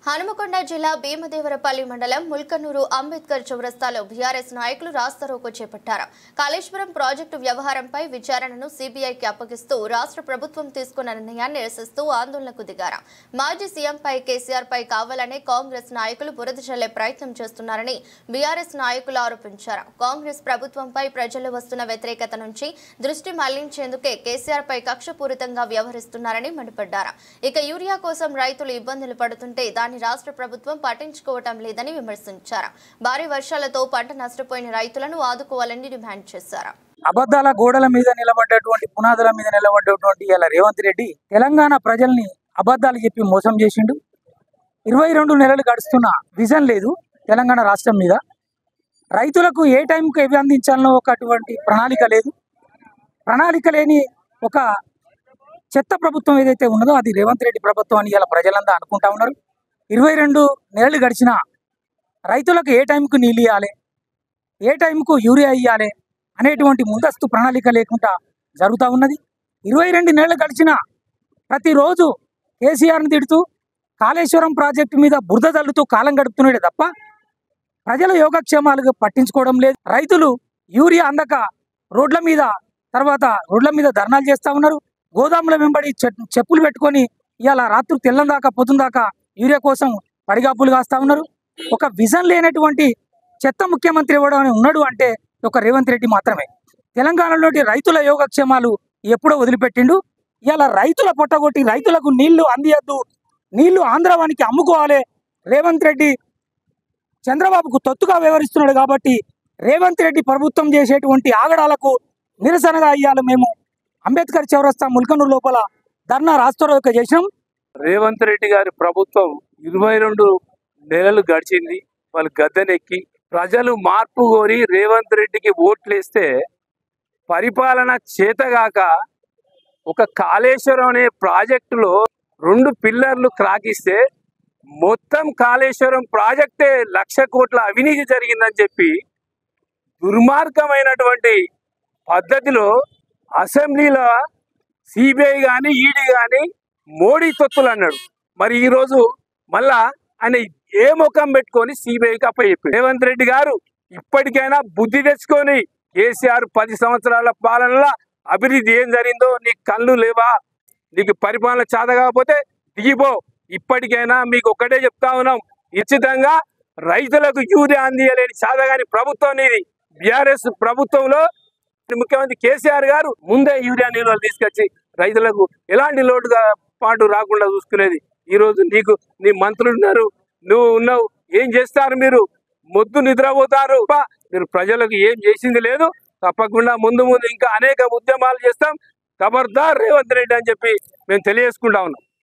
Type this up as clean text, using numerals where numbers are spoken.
హనుమకొండ జిల్లా భీమదేవరపల్లి మండలం ముల్కనూరు అంబేద్కర్ చౌరస్తాలో బీఆర్ఎస్ నాయకులు రాస్తారోకో చేపట్టారు. కాళేశ్వరం ప్రాజెక్టు వ్యవహారంపై విచారణను సీబీఐకి అప్పగిస్తూ రాష్ట్ర ప్రభుత్వం తీసుకున్న నిర్ణయాన్ని నిరసిస్తూ ఆందోళనకు దిగారు. మాజీ సీఎంపై కేసీఆర్ పై కావాలనే కాంగ్రెస్ నాయకులు బురద చల్లే ప్రయత్నం చేస్తున్నారని బీఆర్ఎస్ నాయకులు ఆరోపించారు. కాంగ్రెస్ ప్రభుత్వంపై ప్రజలు వస్తున్న వ్యతిరేకత నుంచి దృష్టి మళ్లించేందుకే కేసీఆర్ పై కక్షపూరితంగా వ్యవహరిస్తున్నారని మండిపడ్డారు. ఇక యూరియా కోసం రైతులు ఇబ్బందులు పడుతుంటే దాని రాష్ట్ర ప్రభుత్వం పట్టించుకోవటం లేదని విమర్శించారు. భారీ వర్షాలతో పంట నష్టపోయిన రైతులను ఆదుకోవాలని డిమాండ్ చేశారు. అబద్ధాల గోడల మీద నిలబడ్డటువంటి పునాదుల మీద నిలబడ్డటువంటి ఇలా రేవంత్ రెడ్డి తెలంగాణ ప్రజల్ని అబద్ధాలు చెప్పి మోసం చేసిండు. 22 నెలలు గడుస్తున్న విజన్ లేదు తెలంగాణ రాష్ట్రం మీద. రైతులకు ఏ టైంకు ఏవి అందించాలనో ఒకటువంటి ప్రణాళిక లేదు. ప్రణాళిక లేని ఒక చెత్త ప్రభుత్వం ఏదైతే ఉన్నదో అది రేవంత్ రెడ్డి ప్రభుత్వం అని ఇలా ప్రజలంతా అనుకుంటా ఉన్నారు. 22 నెలలు గడిచిన రైతులకు ఏ టైంకు నీళ్ళు ఇవ్వాలి, ఏ టైంకు యూరియా ఇవ్వాలి అనేటువంటి ముందస్తు ప్రణాళిక లేకుండా జరుగుతూ ఉన్నది. 22 నెలలు గడిచిన ప్రతిరోజు కేసీఆర్ని తిడుతూ కాళేశ్వరం ప్రాజెక్టు మీద బురద తల్లుతూ కాలం గడుపుతున్నాడే తప్ప ప్రజల యోగక్షేమాలు పట్టించుకోవడం లేదు. రైతులు యూరియా అందక రోడ్ల మీద ధర్నాలు చేస్తూ ఉన్నారు. గోదాముల వెంబడి చెప్పులు పెట్టుకొని ఇవాళ రాత్రి తెల్లం దాకా పొద్దున దాకా యూరియా కోసం పడిగాపులు కాస్తా ఉన్నారు. ఒక విజన్ లేనటువంటి చెత్త ముఖ్యమంత్రి ఎవడని ఉన్నాడు అంటే ఒక రేవంత్ రెడ్డి మాత్రమే. తెలంగాణలోని రైతుల యోగక్షేమాలు ఎప్పుడో వదిలిపెట్టిండు. ఇవాళ రైతుల పొట్టగొట్టి రైతులకు నీళ్లు అందియద్దు, నీళ్లు ఆంధ్రవానికి అమ్ముకోవాలి. రేవంత్ రెడ్డి చంద్రబాబుకు తొత్తుగా వ్యవహరిస్తున్నాడు కాబట్టి రేవంత్ రెడ్డి ప్రభుత్వం చేసేటువంటి ఆగడాలకు నిరసనగా ఇవ్వాలి మేము అంబేద్కర్ చౌరస్తా ముల్కనూరు లోపల ధర్నా రాస్తారోకో చేసినాం. రేవంత్ రెడ్డి గారి ప్రభుత్వం 22 నెలలు గడిచింది. వాళ్ళు గద్దెనెక్కి ప్రజలు మార్పు కోరి రేవంత్ రెడ్డికి ఓట్లేస్తే పరిపాలన చేతగాక ఒక కాళేశ్వరం అనే ప్రాజెక్టులో 2 పిల్లర్లు క్రాకిస్తే మొత్తం కాళేశ్వరం ప్రాజెక్టే 1,00,000 కోట్ల అవినీతి జరిగిందని చెప్పి దుర్మార్గమైనటువంటి పద్ధతిలో అసెంబ్లీలో సిబిఐ కానీ ఈడీ కానీ మోడీ తొత్తులు అన్నాడు. మరి ఈరోజు మళ్ళా ఆయన ఏ ముఖం పెట్టుకొని సిబిఐకి అప్పచెప్పాడు. రేవంత్ రెడ్డి గారు ఇప్పటికైనా బుద్ధి తెచ్చుకొని కేసీఆర్ 10 సంవత్సరాల పాలనలో అభివృద్ధి ఏం జరిగిందో నీకు కళ్ళు లేవా, నీకు పరిపాలన చేత కాకపోతే దిగిపో. ఇప్పటికైనా మీకు ఒక్కటే చెప్తా ఉన్నాం, ఖచ్చితంగా రైతులకు యూరియా అందియలేని చేతగాని ప్రభుత్వం ఇది. బీఆర్ఎస్ ప్రభుత్వంలో ముఖ్యమంత్రి కేసీఆర్ గారు ముందే యూరియా నిల్వలు తీసుకొచ్చి రైతులకు ఎలాంటి లోటుగా పాటు రాకుండా చూసుకునేది. ఈరోజు నీ మంత్రులు ఉన్నారు, నువ్వు ఉన్నావు, ఏం చేస్తారు? మీరు మొద్దు నిద్రపోతారు. మీరు ప్రజలకు ఏం చేసింది లేదు. తప్పకుండా ముందు ఇంకా అనేక ఉద్యమాలు చేస్తాం. ఖబర్దార్ రేవంత్ రెడ్డి అని చెప్పి మేము తెలియజేసుకుంటా ఉన్నాం.